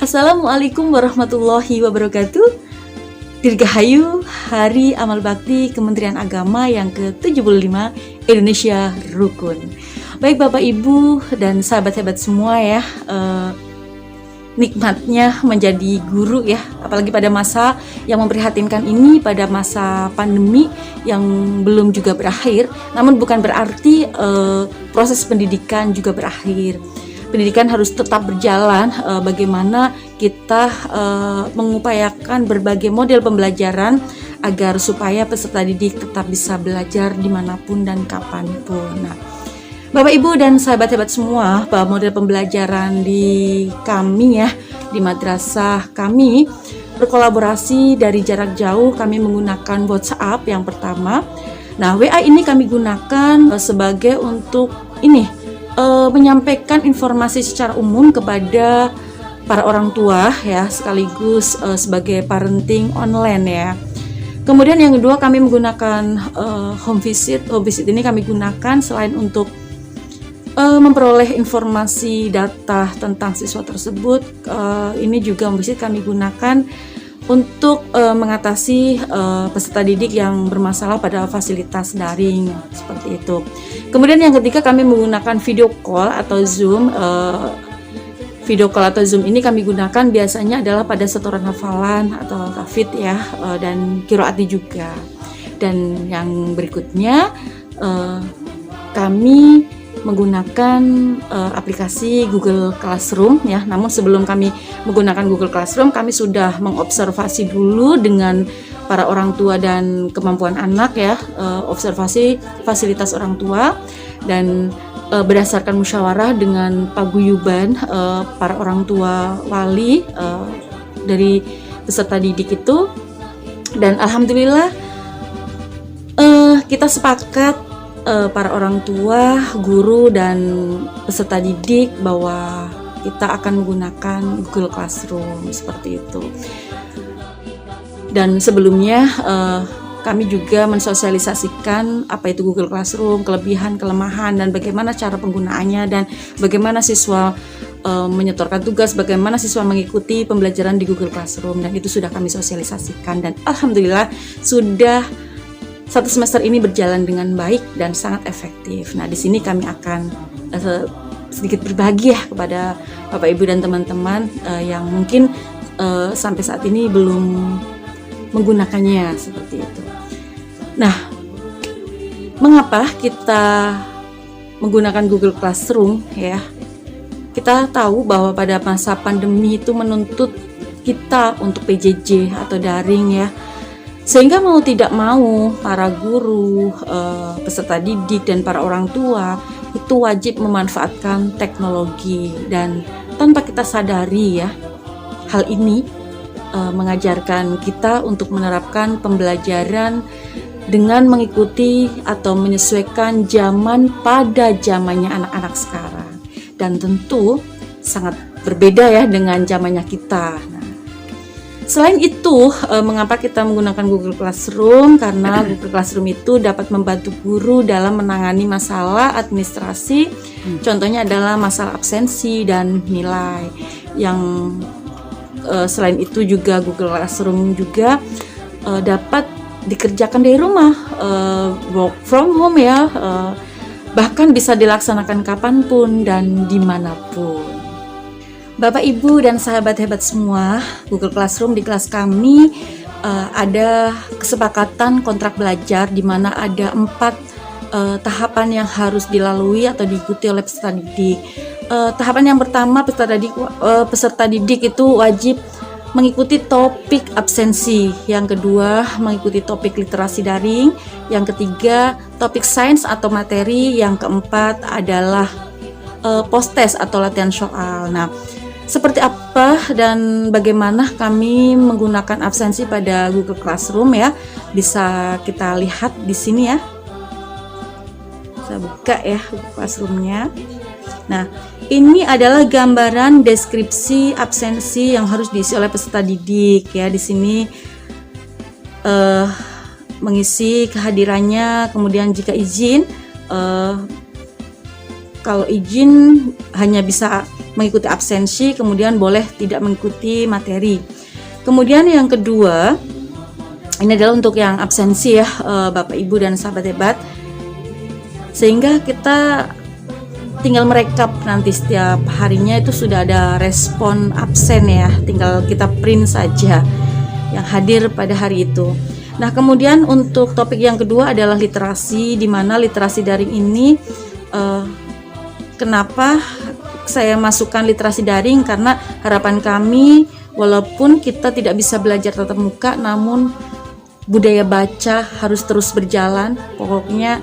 Assalamualaikum warahmatullahi wabarakatuh. Dirgahayu Hari Amal Bakti Kementerian Agama yang ke-75 Indonesia Rukun. Baik Bapak Ibu dan sahabat hebat semua ya, nikmatnya menjadi guru ya, apalagi pada masa yang memprihatinkan ini, pada masa pandemi yang belum juga berakhir. Namun bukan berarti proses pendidikan juga berakhir. Pendidikan harus tetap berjalan, bagaimana kita mengupayakan berbagai model pembelajaran agar supaya peserta didik tetap bisa belajar dimanapun dan kapanpun. Nah, Bapak Ibu dan sahabat hebat semua, bahwa model pembelajaran di kami ya, di madrasah kami berkolaborasi dari jarak jauh. Kami menggunakan WhatsApp yang pertama. Nah, WA ini kami gunakan sebagai untuk ini menyampaikan informasi secara umum kepada para orang tua ya, sekaligus sebagai parenting online ya. Kemudian yang kedua kami menggunakan home visit. Home visit ini kami gunakan selain untuk memperoleh informasi data tentang siswa tersebut, ini juga home visit kami gunakan untuk mengatasi peserta didik yang bermasalah pada fasilitas daring seperti itu. Kemudian yang ketiga kami menggunakan video call atau Zoom. Video call atau Zoom ini kami gunakan biasanya adalah pada setoran hafalan atau tahfidz ya, dan qiraati juga. Dan yang berikutnya kami menggunakan aplikasi Google Classroom ya. Namun sebelum kami menggunakan Google Classroom, kami sudah mengobservasi dulu dengan para orang tua dan kemampuan anak ya, observasi fasilitas orang tua, dan berdasarkan musyawarah dengan paguyuban para orang tua wali dari peserta didik itu, dan alhamdulillah kita sepakat, para orang tua, guru, dan peserta didik bahwa kita akan menggunakan Google Classroom seperti itu. Dan sebelumnya kami juga mensosialisasikan apa itu Google Classroom, kelebihan, kelemahan, dan bagaimana cara penggunaannya, dan bagaimana siswa menyetorkan tugas, bagaimana siswa mengikuti pembelajaran di Google Classroom, dan itu sudah kami sosialisasikan, dan alhamdulillah sudah satu semester ini berjalan dengan baik dan sangat efektif. Nah, di sini kami akan sedikit berbagi ya kepada Bapak Ibu dan teman-teman yang mungkin sampai saat ini belum menggunakannya seperti itu. Nah, mengapa kita menggunakan Google Classroom ya? Kita tahu bahwa pada masa pandemi itu menuntut kita untuk PJJ atau daring ya. Sehingga mau tidak mau para guru, peserta didik, dan para orang tua itu wajib memanfaatkan teknologi. Dan tanpa kita sadari ya, hal ini mengajarkan kita untuk menerapkan pembelajaran dengan mengikuti atau menyesuaikan zaman pada zamannya anak-anak sekarang. Dan tentu sangat berbeda ya dengan zamannya kita. Selain itu, mengapa kita menggunakan Google Classroom? Karena Google Classroom itu dapat membantu guru dalam menangani masalah administrasi. Contohnya adalah masalah absensi dan nilai. Yang selain itu juga Google Classroom juga dapat dikerjakan dari rumah, work from home ya, bahkan bisa dilaksanakan kapanpun dan dimanapun. Bapak, Ibu, dan sahabat hebat semua, Google Classroom di kelas kami ada kesepakatan kontrak belajar di mana ada 4 tahapan yang harus dilalui atau diikuti oleh peserta didik. Tahapan yang pertama, peserta didik itu wajib mengikuti topik absensi. Yang kedua, mengikuti topik literasi daring. Yang ketiga, topik sains atau materi. Yang keempat adalah post test atau latihan soal. Nah, seperti apa dan bagaimana kami menggunakan absensi pada Google Classroom ya? Bisa kita lihat di sini ya. Saya buka ya Google Classroom-nya. Nah, ini adalah gambaran deskripsi absensi yang harus diisi oleh peserta didik ya. Di sini mengisi kehadirannya, kemudian jika izin, kalau izin hanya bisa mengikuti absensi, kemudian boleh tidak mengikuti materi. Kemudian yang kedua, ini adalah untuk yang absensi ya, Bapak Ibu dan sahabat hebat, sehingga kita tinggal merekap nanti setiap harinya itu sudah ada respon absen ya, tinggal kita print saja yang hadir pada hari itu. Nah, kemudian untuk topik yang kedua adalah literasi, di mana literasi daring ini kenapa saya masukkan literasi daring, karena harapan kami walaupun kita tidak bisa belajar tatap muka, namun budaya baca harus terus berjalan. Pokoknya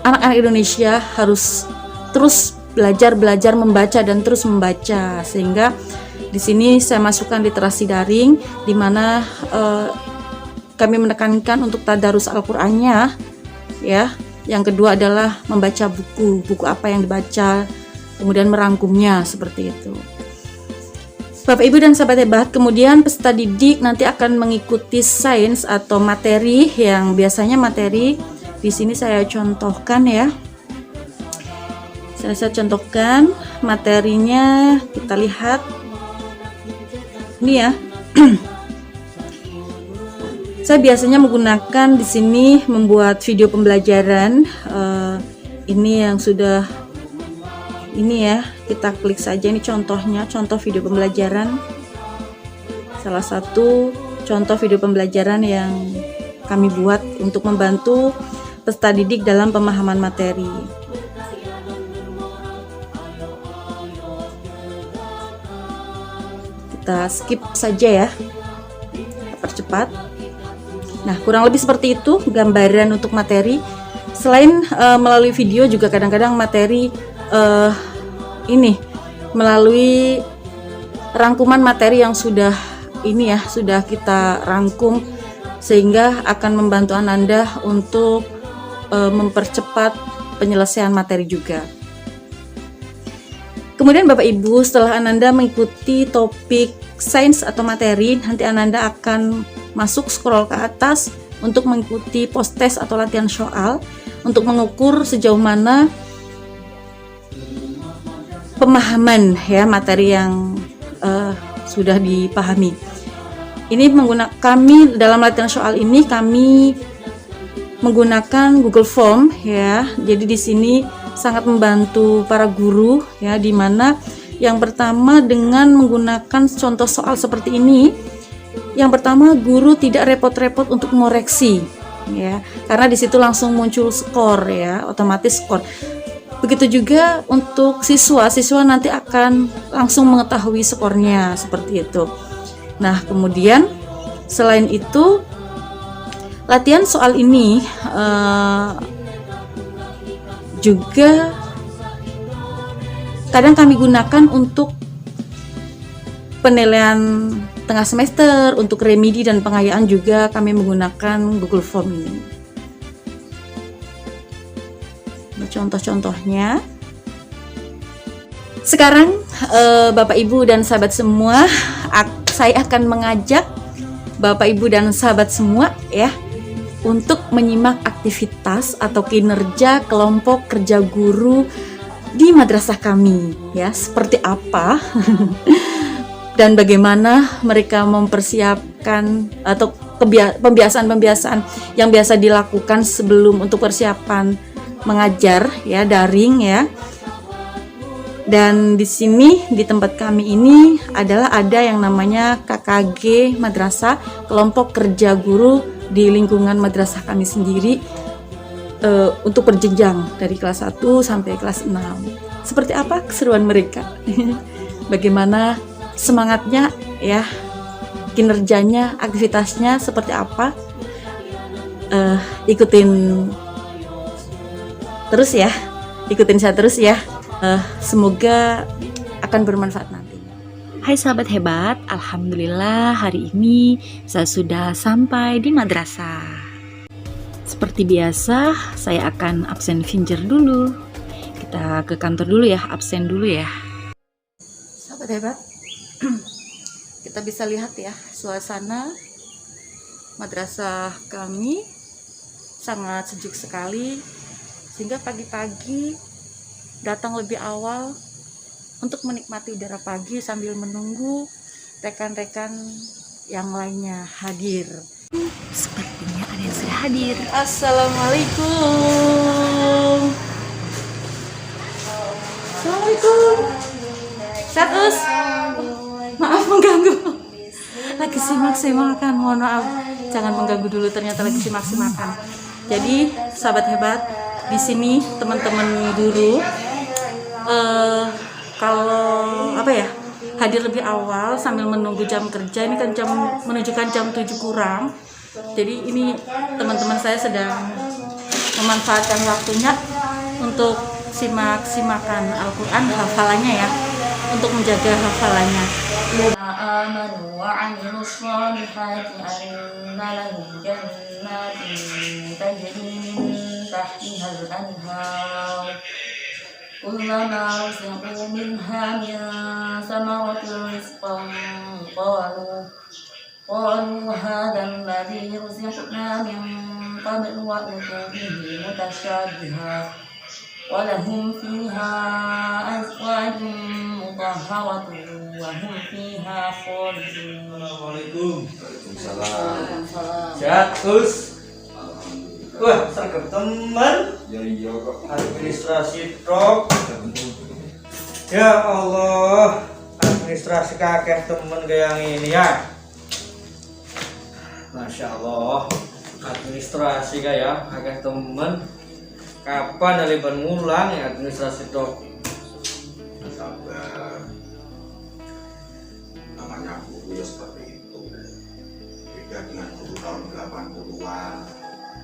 anak-anak Indonesia harus terus belajar membaca dan terus membaca, sehingga di sini saya masukkan literasi daring, di mana kami menekankan untuk tadarus Al-Qur'annya ya. Yang kedua adalah membaca buku apa yang dibaca, kemudian merangkumnya seperti itu. Bapak Ibu dan sahabat hebat, kemudian peserta didik nanti akan mengikuti sains atau materi yang biasanya materi di sini saya contohkan ya. Saya contohkan materinya, kita lihat. Ini ya. Saya biasanya menggunakan di sini membuat video pembelajaran. Ini yang sudah ini ya, kita klik saja, ini contohnya, contoh video pembelajaran. Salah satu contoh video pembelajaran yang kami buat untuk membantu peserta didik dalam pemahaman materi. Kita skip saja ya, kita percepat. Nah, kurang lebih seperti itu gambaran untuk materi. Selain melalui video, juga kadang-kadang materi ini melalui rangkuman materi yang sudah ini ya, sudah kita rangkum, sehingga akan membantu Ananda untuk mempercepat penyelesaian materi juga. Kemudian Bapak Ibu, setelah Ananda mengikuti topik sains atau materi, nanti Ananda akan masuk scroll ke atas untuk mengikuti post test atau latihan soal, untuk mengukur sejauh mana pemahaman ya materi yang sudah dipahami. Ini kami dalam latihan soal ini kami menggunakan Google Form ya. Jadi di sini sangat membantu para guru ya, di mana yang pertama dengan menggunakan contoh soal seperti ini, yang pertama guru tidak repot-repot untuk mengoreksi ya, karena di situ langsung muncul skor ya, otomatis skor. Begitu juga untuk siswa nanti akan langsung mengetahui skornya seperti itu. Nah, kemudian selain itu latihan soal ini juga kadang kami gunakan untuk penilaian tengah semester, untuk remedi dan pengayaan juga kami menggunakan Google Form ini. Contoh-contohnya. Sekarang Bapak Ibu dan sahabat semua, saya akan mengajak Bapak Ibu dan sahabat semua ya untuk menyimak aktivitas atau kinerja kelompok kerja guru di madrasah kami ya, seperti apa dan bagaimana mereka mempersiapkan atau pembiasaan-pembiasaan yang biasa dilakukan sebelum untuk persiapan mengajar ya, daring ya. Dan di sini di tempat kami ini adalah ada yang namanya KKG Madrasah, kelompok kerja guru di lingkungan madrasah kami sendiri, untuk berjenjang dari kelas 1 sampai kelas 6. Seperti apa keseruan mereka? Bagaimana semangatnya ya, kinerjanya, aktivitasnya seperti apa? Ikutin terus ya, ikutin saya terus ya. Semoga akan bermanfaat nanti. Hai sahabat hebat, alhamdulillah hari ini saya sudah sampai di madrasah. Seperti biasa, saya akan absen finger dulu. Kita ke kantor dulu ya, absen dulu ya. Sahabat hebat, kita bisa lihat ya suasana madrasah kami sangat sejuk sekali, sehingga pagi-pagi datang lebih awal untuk menikmati udara pagi sambil menunggu rekan-rekan yang lainnya hadir. Sepertinya ada yang sudah hadir. Assalamualaikum. Assalamualaikum. Sehat, Us? Maaf mengganggu. Lagi simak-simakan, mohon maaf. Jangan mengganggu dulu, ternyata lagi simak-simakan. Jadi, sahabat hebat, di sini teman-teman guru kalau hadir lebih awal sambil menunggu jam kerja. Ini kan menunjukkan jam 7 kurang. Jadi ini teman-teman saya sedang memanfaatkan waktunya untuk simak-simakan Al-Quran, hafalannya ya, untuk menjaga hafalannya. آمنوا وعملوا الصالحات أن لهم جنات تجري من تحتها الأنهار كلما رزقوا منها من ثمرة رزقا قالوا هذا الذي رزقنا من قبل وأتوا به متشابها ولهم فيها أزواج مطهرة وهم فيها خالدون. Assalamualaikum. Waalaikumsalam. Sehat, Gus? Wah, sergap teman. Ya iya kok. Administrasi truk. Ya Allah, administrasi kakek temen kayak yang ini ya. Masya Allah, administrasi kayak kakek temen. Kapan aliban ngulang ya administrasi truk? Sabar. Namanya guru ya seperti itu. Beda dengan guru tahun 80-an.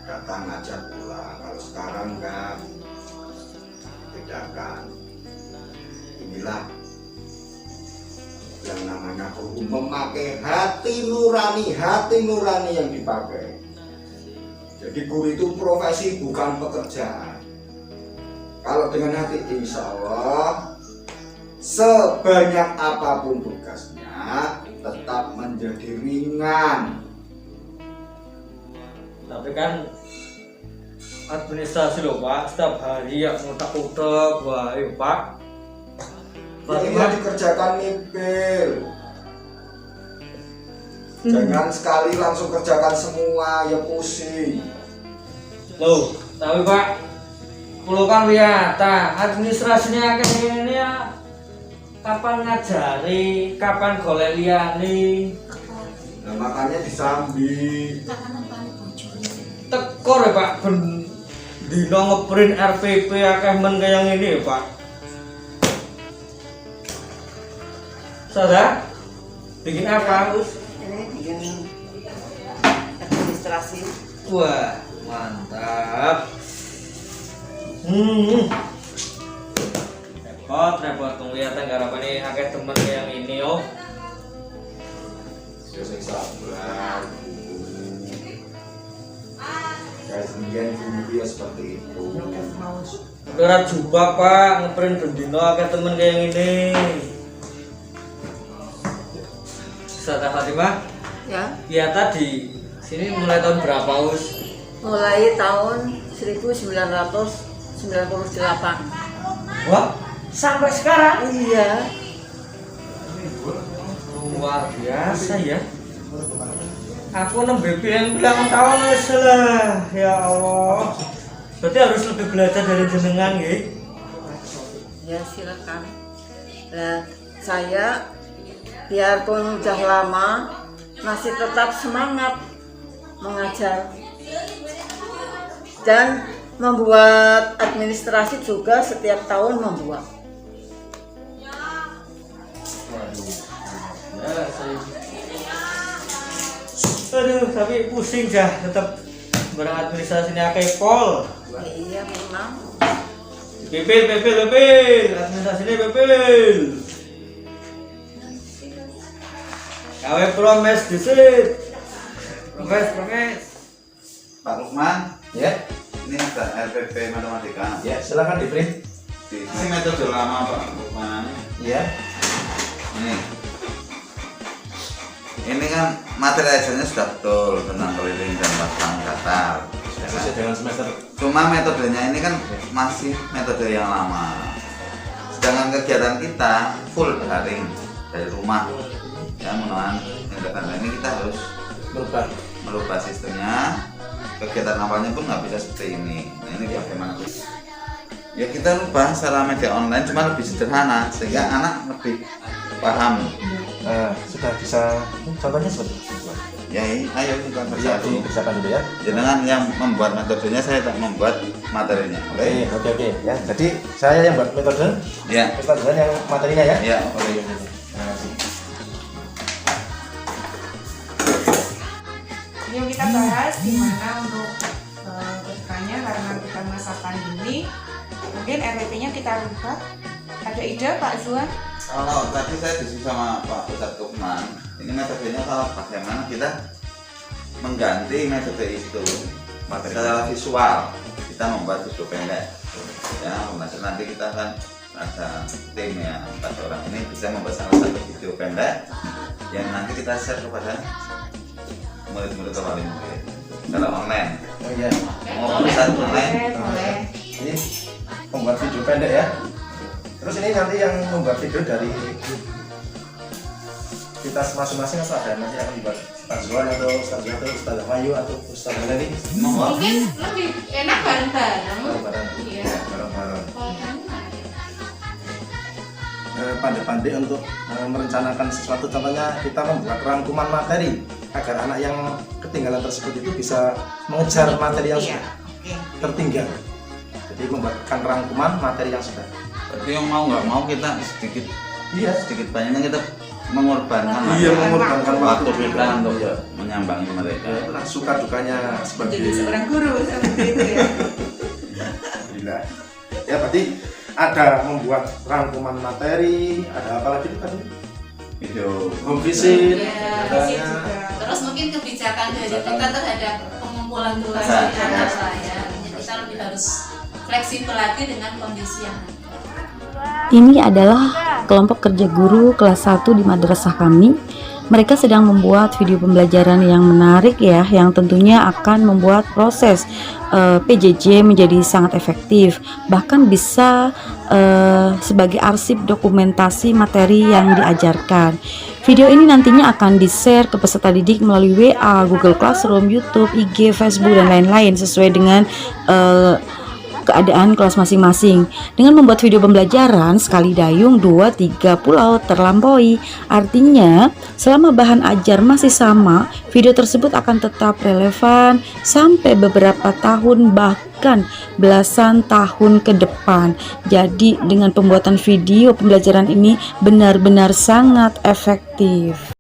Datang ngajak pulang. Kalau sekarang kan bedakan. Inilah yang namanya guru memakai hati nurani yang dipakai. Jadi guru itu profesi bukan pekerjaan. Kalau dengan hati, insya Allah sebanyak apapun tugasnya tetap menjadi ringan. Tapi kan administrasi loh Pak, setiap hari ya ngutak-utak, wah Pak. Ini dikerjakan nyipil. Jangan sekali langsung kerjakan semua, ya pusing. Loh, tapi Pak, kalau kan lihat, administrasinya kayak ini ya, kapan ngajari, kapan golek liyane. Nah makanya disambi. Tekor ya Pak, ben dino ngeprint RPP akeh men kayak yang ini ya Pak. Saudara, bikin apa, Gus? Ini bikin administrasi. Wah, mantap. Repot penglihatan garapane akeh temen yang ini yo. Ya sing sabar. Kayak sendirian guru ya seperti itu. Berat jubah Pak, ngeprint bendino akeh temen kayak yang ini. Ustazah Fatimah, Ya, ya tadi sini mulai tahun berapa Us? mulai tahun 1998. Wah, sampai sekarang? Iya. Luar biasa ya. Aku nembe yang bilang tahun wis lah. Ya Allah. Berarti harus lebih belajar dari jenengan nggih. Ya silakan. Nah, saya biarpun udah lama masih tetap semangat mengajar dan membuat administrasi juga setiap tahun membuat. Waduh. Ya, aduh, tapi pusing dah tetap barang administrasinya kayak pol. Ya, iya memang. Bebel, administrasinya bebel. Kawe promes disit. Promes. Pak Lukman, ya, ini ada RPP matematika. Ya silakan di print. Ini metode lama Pak Lukman. Ya. Ini kan materi ajarnya sudah betul tentang keliling dan pasang datar. Sesuai dengan semester. Cuma metodenya ini kan masih metode yang lama. sedangkan kegiatan kita full daring dari rumah ya, menahan ini kita harus merubah sistemnya. Kegiatan awalnya pun nggak bisa seperti ini. Nah, ini bagaimana? Ya kita rubah secara media online, cuma lebih sederhana sehingga anak lebih paham. Sudah bisa contohnya seperti apa? Ya, ayo kita Dikerjakan dulu ya. Jangan yang membuat metodenya, saya tak membuat materinya. Oke ya. Jadi saya yang buat metode, Ya. Ustaz Zan yang materinya ya. Ya. Oke. Terima kasih. Yuk kita bahas gimana untuk kedepannya, karena kita masa pandemi, mungkin RWP-nya kita rubah. Ada ide Pak Zuan? Kalau tadi saya diskusi sama Pak Ustadz Lukman, ini metodenya kalau bagaimana kita mengganti metode itu secara visual, kita membuat video pendek. Ya, nanti kita akan ada tim ya, 4 orang ini bisa membuat salah satu video pendek yang nanti kita share kepada murid-murid atau wali murid secara online. Oh iya. Mau pesan online? Boleh. Ini membuat video pendek ya. Terus ini nanti yang membuat video dari kita masing-masing atau ada nanti akan dibuat Ustaz Zuan atau Ustaz Zuan atau Ustaz Wahyu atau Ustaz Melani? Mungkin lebih enak bareng-bareng. Bareng-bareng. Iya. Bareng-bareng. Pandai-pandai untuk merencanakan sesuatu, contohnya kita membuat rangkuman materi agar anak yang ketinggalan tersebut itu bisa mengejar materi yang sudah tertinggal. Jadi membuatkan rangkuman materi yang sudah. Berarti yang mau nggak mau kita sedikit banyaknya kita mengorbankan Mengorbankan waktu kita untuk menyambangi mereka. Itulah suka dukanya sebagai Jadi seorang guru seperti itu ya. Alhamdulillah. Ya berarti ada membuat rangkuman materi, ada apa lagi tadi? Video Home visit, Iya, Terus mungkin kebijakan dari kita terhadap pengumpulan tugas Nah. di anak saya. Kita lebih harus fleksibel lagi dengan kondisi yang ada. Ini adalah kelompok kerja guru kelas 1 di madrasah kami. Mereka sedang membuat video pembelajaran yang menarik ya, yang tentunya akan membuat proses PJJ menjadi sangat efektif. Bahkan bisa sebagai arsip dokumentasi materi yang diajarkan. Video ini nantinya akan di-share ke peserta didik melalui WA, Google Classroom, YouTube, IG, Facebook, dan lain-lain sesuai dengan keadaan kelas masing-masing. Dengan membuat video pembelajaran sekali dayung 2-3 pulau terlampaui. Artinya selama bahan ajar masih sama, video tersebut akan tetap relevan sampai beberapa tahun bahkan belasan tahun ke depan. Jadi dengan pembuatan video pembelajaran ini benar-benar sangat efektif.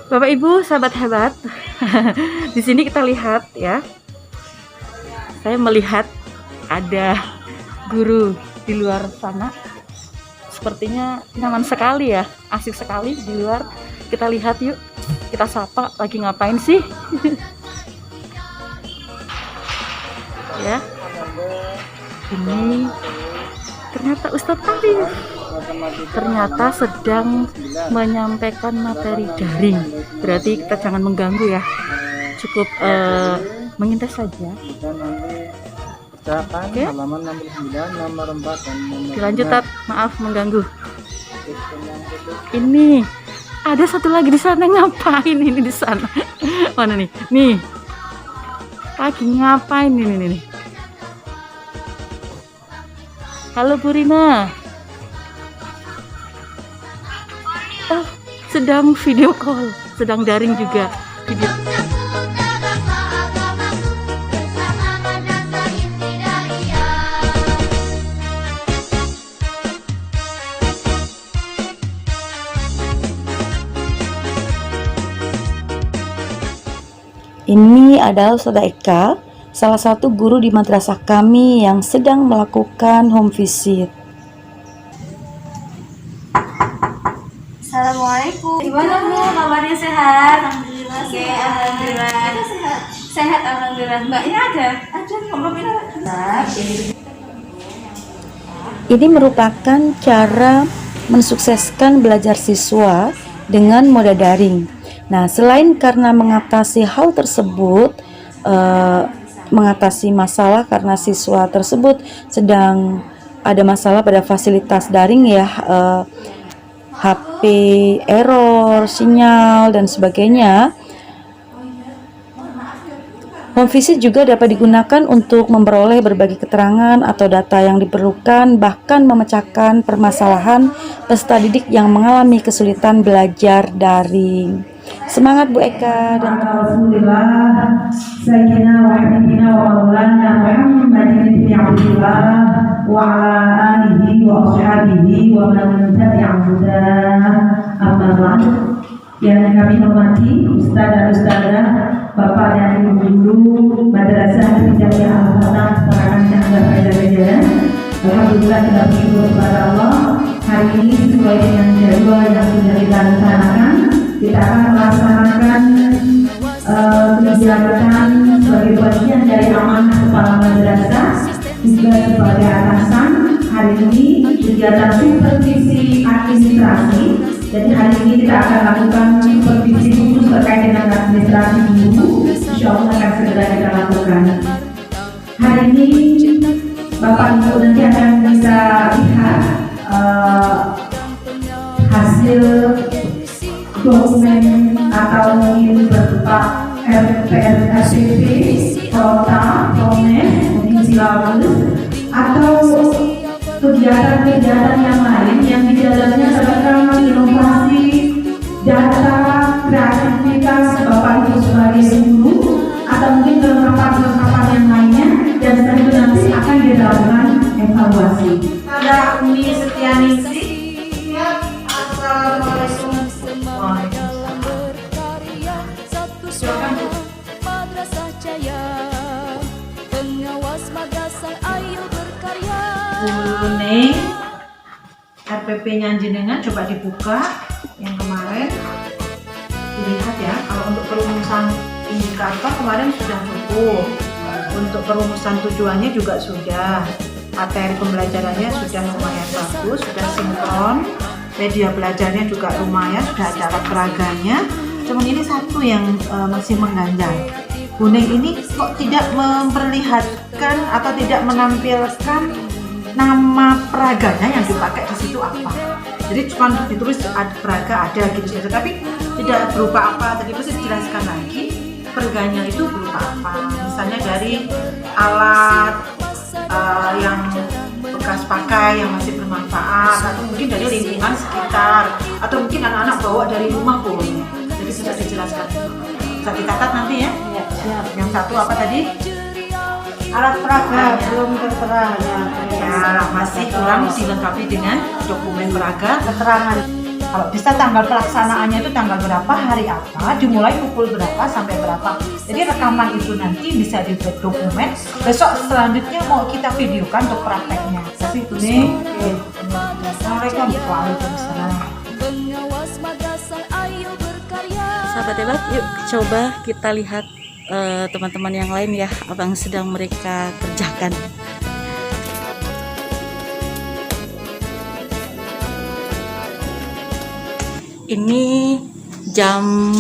Bapak Ibu, sahabat hebat, di sini kita lihat ya. Saya melihat ada guru di luar sana. Sepertinya nyaman sekali ya, asik sekali di luar. Kita lihat yuk, kita sapa lagi ngapain sih? Ya, ini ternyata Ustadz Arif ternyata sedang menyampaikan materi daring. Berarti kita jangan mengganggu ya, cukup mengintai saja. Kerjakan Oke. halaman 69 nomor 4 dan nomor Dilanjut 5. Tat, maaf mengganggu. Ini ada satu lagi di sana, ngapain ini di sana? Mana nih? Nih. Lagi ngapain ini nih? Halo Bu Rina. Oh, sedang video call, sedang daring juga. Video. Ini adalah Ustazah Eka, salah satu guru di madrasah kami yang sedang melakukan home visit. Assalamualaikum. Gimana Bu? Kabarnya sehat? Alhamdulillah. Oke, alhamdulillah. Kita sehat. Sehat alhamdulillah. Mbaknya ada? Ada. Belum ada. Ini merupakan cara mensukseskan belajar siswa dengan moda daring. Nah, selain karena mengatasi hal tersebut, mengatasi masalah karena siswa tersebut sedang ada masalah pada fasilitas daring ya, HP error, sinyal dan sebagainya. Home visit juga dapat digunakan untuk memperoleh berbagai keterangan atau data yang diperlukan, bahkan memecahkan permasalahan peserta didik yang mengalami kesulitan belajar daring. Semangat Bu Eka dan Rasulullah Sayyidina wa habibina wa maulana Muhammadin bin Abdullah wa ala alihi wa ashabihi wa man tabi'ahum hudah. Amma ba'd. Yang kami hormati Ustaz dan Ustazah, Bapak dan Ibu guru Madrasah Hidayah Al-Fatah Parakan dan Faedah. Alhamdulillah kita bersyukur kepada Allah. Hari ini sesuai dengan jadwal yang sudah kita rencanakan, kita akan melaksanakan kegiatan sebagai bagian dari amanah kepala madrasah juga sebagai atasan. Hari ini kegiatan supervisi administrasi. Jadi hari ini kita akan lakukan supervisi khusus terkait dengan administrasi guru. Insya Allah akan segera kita lakukan. Hari ini Bapak Ibu nanti akan bisa lihat hasil dokumen atau mungkin berupa RPP, kota, promes, mungkin silabus, atau kegiatan-kegiatan yang lain yang di dalamnya terkandung inovasi, data, kreativitas Bapak Ibu sebagai guru, atau mungkin kelengkapan-kelengkapan yang lainnya, dan setelah itu nanti akan dilakukan evaluasi. Ada Umi Setianingsih. Assalamualaikum. Bu Neng, RPP-nya jenengan coba dibuka yang kemarin, dilihat ya. Kalau untuk perumusan indikator kemarin sudah cukup, untuk perumusan tujuannya juga sudah, materi pembelajarannya sudah lumayan bagus, sudah sinkron, media belajarnya juga lumayan, sudah ada alat peraganya. Cuman ini satu yang masih mengganjal. Bu Neng ini kok tidak memperlihatkan atau tidak menampilkan nama peraganya yang dipakai di situ apa. Jadi cuma ditulis ada peraga ada gitu saja, tapi tidak berupa apa. Tadi bisa dijelaskan lagi peraganya itu berupa apa. Misalnya dari alat yang bekas pakai yang masih bermanfaat, atau mungkin dari lingkungan sekitar, atau mungkin anak-anak bawa dari rumah boleh. Jadi sudah dijelaskan. Bisa dicatat nanti ya. Siap. Yang satu apa tadi? Alat peraga belum tertera ya, masih kurang dilengkapi dengan dokumen peraga keterangan. Kalau bisa tanggal pelaksanaannya itu tanggal berapa, hari apa, dimulai pukul berapa sampai berapa. Jadi rekaman itu nanti bisa dibuat dokumen. Besok selanjutnya mau kita videokan untuk prakteknya. Tapi ini Assalamualaikum. Waalaikumsalam. Sahabat hebat, yuk coba kita lihat teman-teman yang lain ya, apa yang sedang mereka kerjakan. Ini jam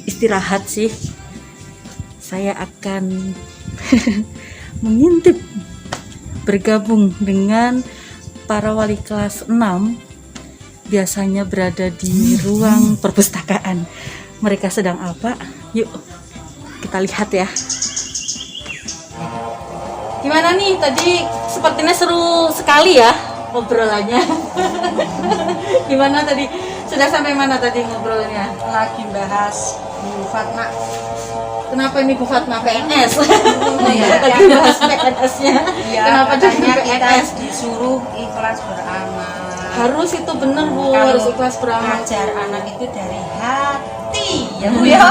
istirahat sih. Saya akan mengintip bergabung dengan para wali kelas 6 biasanya berada di ruang perpustakaan. Mereka sedang apa? Yuk kita lihat ya. Gimana nih tadi? Sepertinya seru sekali ya obrolannya. Gimana tadi? Sudah sampai mana tadi ngobrolnya? Lagi bahas Bu Fatma. Kenapa ini Bu Fatma PNS? Iya. Lagi bahas PNS-nya. Iya, Kenapa jadi katanya kita PNS? disuruh ikhlas beramal. Harus itu bener Bu, Kalau harus ikhlas beramal. Ngajar anak itu dari hati, ya Bu ya.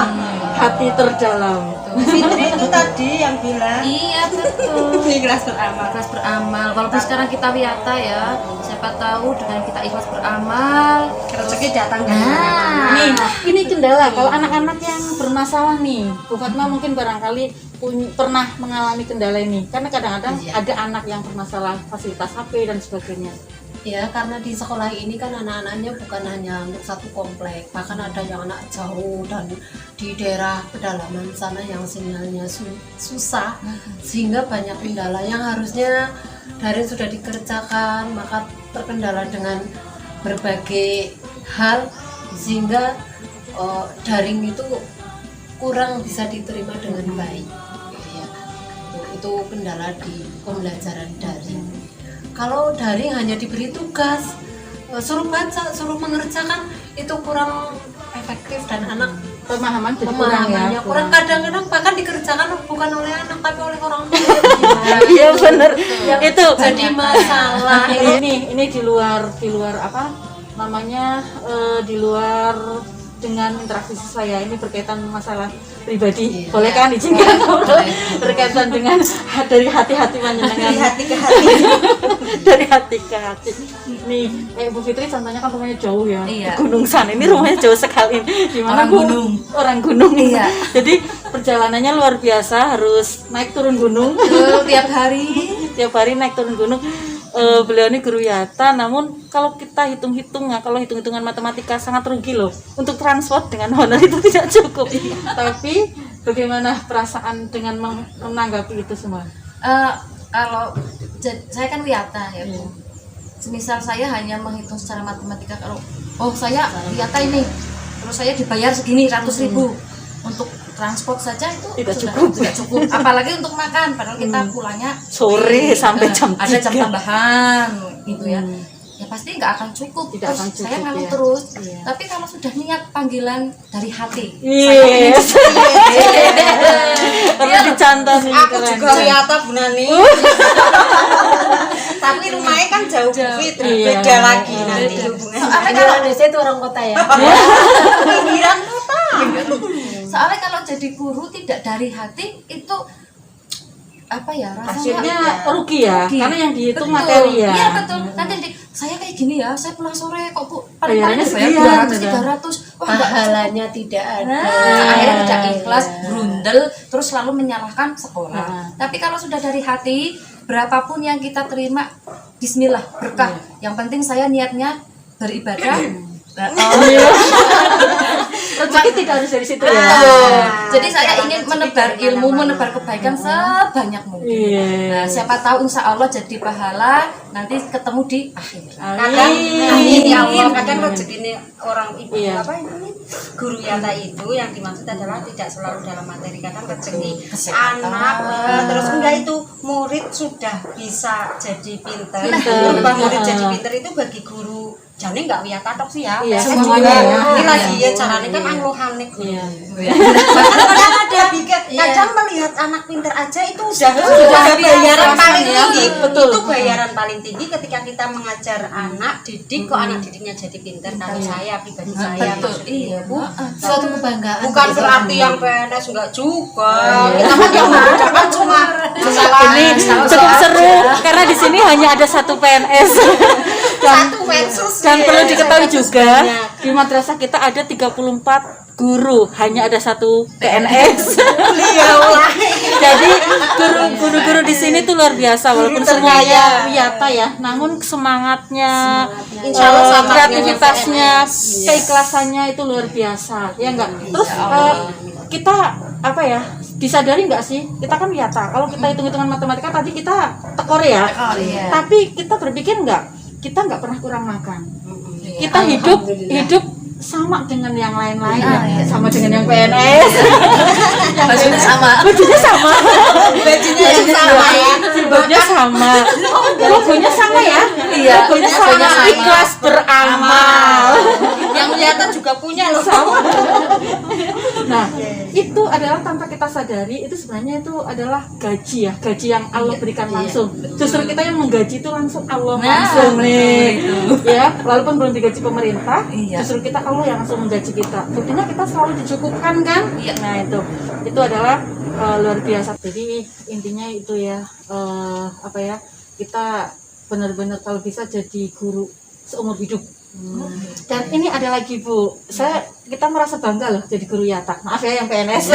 Hati terdalam. Fitri itu tadi yang bilang Iya betul. ikhlas beramal. Ikhlas beramal. Walaupun sekarang kita wiyata ya, siapa tahu dengan kita ikhlas beramal, Rezeki datang dari nah, mana-mana. Nih, ini kendala kalau anak-anak yang bermasalah nih. Bu Fatma mungkin barangkali pernah mengalami kendala ini. Karena kadang-kadang ada anak yang bermasalah fasilitas HP dan sebagainya. ya karena di sekolah ini kan anak-anaknya bukan hanya untuk satu komplek, bahkan ada yang anak jauh dan di daerah pedalaman sana yang sinyalnya susah, sehingga banyak kendala yang harusnya daring sudah dikerjakan, maka terkendala dengan berbagai hal sehingga daring itu kurang bisa diterima dengan baik. Ya, itu kendala di pembelajaran daring. Kalau daring hanya diberi tugas, suruh baca, suruh mengerjakan, itu kurang efektif dan anak pemahamannya kurang. Kadang-kadang bahkan dikerjakan bukan oleh anak tapi oleh orang tua. Iya benar. Itu jadi masalah. Ini di luar apa namanya, di luar dengan interaksi saya, ini berkaitan masalah pribadi. Boleh kan izinkan berkaitan dengan dari hati-hati panjenengan. Dari hati ke hati. Dari hati ke hati. Nih, Bu Fitri contohnya kan rumahnya jauh ya. Iya. Di Gunung San. Ini rumahnya jauh sekali. Gimana Orang Bu? gunung. Orang gunung. Iya. Jadi perjalanannya luar biasa, harus naik turun gunung. Tiap hari. Tiap hari naik turun gunung. Beliau ini guru yata, namun kalau kita hitung-hitung, kalau hitung-hitungan matematika sangat rugi loh. Untuk transport dengan honor itu tidak cukup. Tapi bagaimana perasaan dengan menanggapi itu semua? Kalau saya kan wiyata ya Bu. Semisal saya hanya menghitung secara matematika, kalau saya wiyata ini, terus saya dibayar segini 100.000 untuk transport saja itu Tidak sudah cukup. tidak cukup. Apalagi untuk makan, padahal kita pulangnya Sore sampai jam ada jam 3. tambahan gitu ya. Ya pasti nggak akan cukup. Tidak Terus akan cukup, saya ngeluh ya. terus. Iya. Tapi kalau sudah niat panggilan dari hati, Yes. Perlu dicontoh nih. Aku keren. juga wiyata Bu Nani. Tapi rumahnya kan jauh Bu Fitri, Iya. beda lagi nanti hubungannya. soalnya kalau desa itu orang kota ya. Pinggiran kota. Soalnya kalau jadi guru tidak dari hati itu apa ya, rasanya Hasilnya rugi ya, rugi. karena yang dihitung Betul. materi ya. Iya betul. Nanti saya kayak gini ya, saya pulang sore kok Bu Bayarannya paling sekian, 200 300. Wah, Pahalanya tidak ada. akhirnya tidak ikhlas, berundel, terus selalu menyalahkan sekolah. Tapi kalau sudah dari hati, berapapun yang kita terima, bismillah, berkah. Yang penting saya niatnya beribadah. Rezeki tidak harus dari situ ya. Jadi saya ingin menebar ilmu, menebar kebaikan sebanyak mungkin. Iya. Nah, siapa tahu insya Allah jadi pahala, nanti ketemu di akhir. Kadang amin ya Allah, kadang rezeki orang ibu Iya. apa ini guru yata itu yang dimaksud adalah tidak selalu dalam materi, kadang rezeki Kesehatan. anak terus enggak itu murid sudah bisa jadi pinter. Pinter. Berubah murid jadi pinter itu bagi guru jane enggak wiyata tok sih ya. Iya, Saya semuanya juga ya. ini lagi ya caranya kan anglohanik. Iya. Bahkan kadang ada kadang melihat anak pinter aja itu sudah bayaran paling tinggi. Betul. Itu bayaran paling tinggi ketika kita mengajar anak didik kok anak didiknya jadi pinter. Kalau saya pribadi saya Betul. maksudnya Iya, Bu. Suatu kebanggaan. Bukan berarti yang PNS enggak juga. Kita kan yang memudahkan cuma masalah Ini cukup seru karena di sini hanya ada satu PNS. satu versus Dan perlu diketahui juga di madrasah kita ada 34 guru, hanya ada satu PNS. Jadi guru-guru di sini tuh luar biasa, walaupun semuanya wiyata ya, namun semangatnya, Insya Allah sama kreativitasnya, keikhlasannya itu luar biasa, ya enggak? Terus kita apa ya, disadari nggak sih, kita kan wiyata, kalau kita hitung-hitungan matematika tadi kita tekor ya, tapi kita berpikir kita nggak pernah kurang makan, kita hidup sama dengan yang lain-lain, sama dengan yang PNS, Bajunya sama. bajunya sama, Bajunya sama ya. logonya sama ya, logonya sama, ikhlas beramal, Yang kelihatan juga punya loh. sama. Nah, itu adalah tanpa kita sadari, itu sebenarnya itu adalah gaji yang Allah berikan langsung. Justru kita yang menggaji itu langsung Allah langsung nih, ya. Walaupun belum digaji pemerintah, justru kita Allah yang langsung menggaji kita. Buktinya kita selalu dicukupkan kan? Nah itu adalah luar biasa. Jadi intinya itu ya, apa ya? Kita benar-benar kalau bisa jadi guru seumur hidup. Dan ini ada lagi Bu, kita merasa bangga loh jadi guru yata. Maaf ya yang PNS.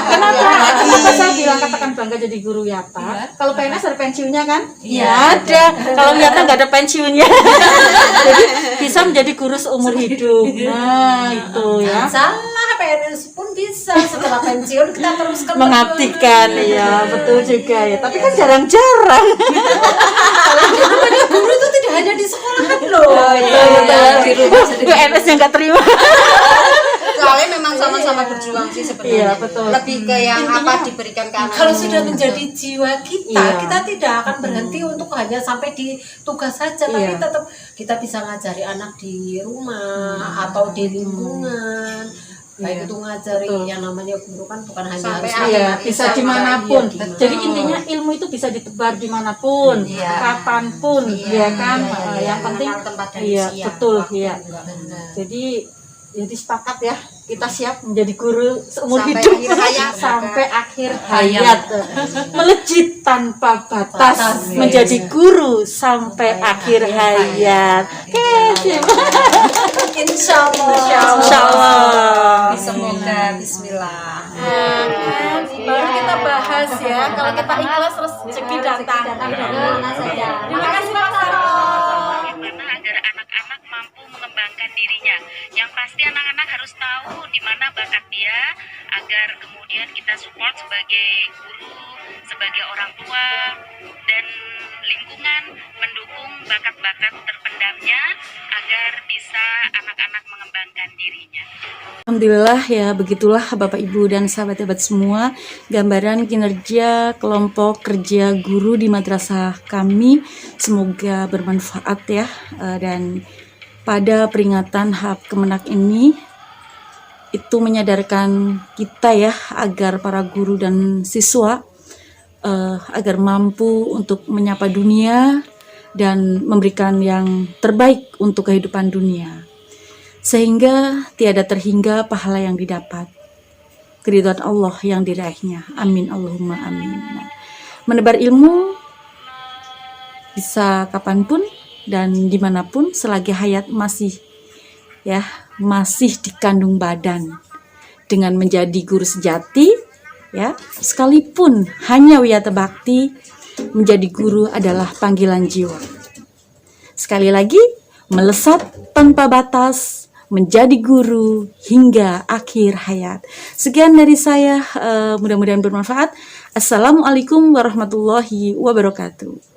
Kenapa saya bilang katakan bangga jadi guru yata? Kalau PNS ada pensiunnya kan? Iya ada. Kalau yata nggak ada pensiunnya. Jadi bisa menjadi guru seumur hidup. Nah itu ya. Salah, PNS pun bisa setelah pensiun kita teruskan Mengabdikan, iya betul juga ya. Tapi kan jarang-jarang. namanya guru itu tidak hanya di sekolah kan loh. Di rumah PNS yang nggak terima. Soalnya memang sama-sama berjuang sih sebenarnya. Iya betul. Lebih ke yang apa diberikan ke anak. Kalau sudah menjadi jiwa kita, kita tidak akan berhenti untuk hanya sampai di tugas saja, tapi tetap kita bisa ngajari anak di rumah atau di lingkungan. Baik itu ngajari yang namanya guru kan bukan hanya Sampai harus bisa dimanapun. Jadi intinya ilmu itu bisa ditebar dimanapun, kapanpun, ya kan. Yang penting, betul, ya. Jadi sepakat ya, kita siap menjadi guru seumur hidup sampai akhir hayat, melejit tanpa batas, menjadi guru sampai akhir hayat. Insya Allah. Semoga. Bismillah. Baru kita bahas ya, kalau kita ikhlas terus rezeki datang. Terima kasih Pak Sarto. Bagaimana agar anak-anak mampu mengembangkan dirinya. Yang pasti anak-anak harus tahu di mana bakat dia, agar kemudian kita support sebagai guru, sebagai orang tua, dan lingkungan mendukung bakat-bakat terpendamnya agar bisa anak-anak mengembangkan dirinya. Alhamdulillah ya, begitulah Bapak Ibu dan sahabat-sahabat semua, gambaran kinerja kelompok kerja guru di madrasah kami. Semoga bermanfaat ya, dan pada peringatan HAP Kemenak ini itu menyadarkan kita ya, agar para guru dan siswa agar mampu untuk menyapa dunia dan memberikan yang terbaik untuk kehidupan dunia, sehingga tiada terhingga pahala yang didapat, keridhaan Allah yang diraihnya. Amin Allahumma amin. Menebar ilmu bisa kapanpun dan dimanapun selagi hayat masih dikandung badan, dengan menjadi guru sejati ya, sekalipun hanya wiyata bakti, menjadi guru adalah panggilan jiwa. Sekali lagi, melesat tanpa batas, menjadi guru hingga akhir hayat. Sekian dari saya, mudah-mudahan bermanfaat. Assalamualaikum warahmatullahi wabarakatuh.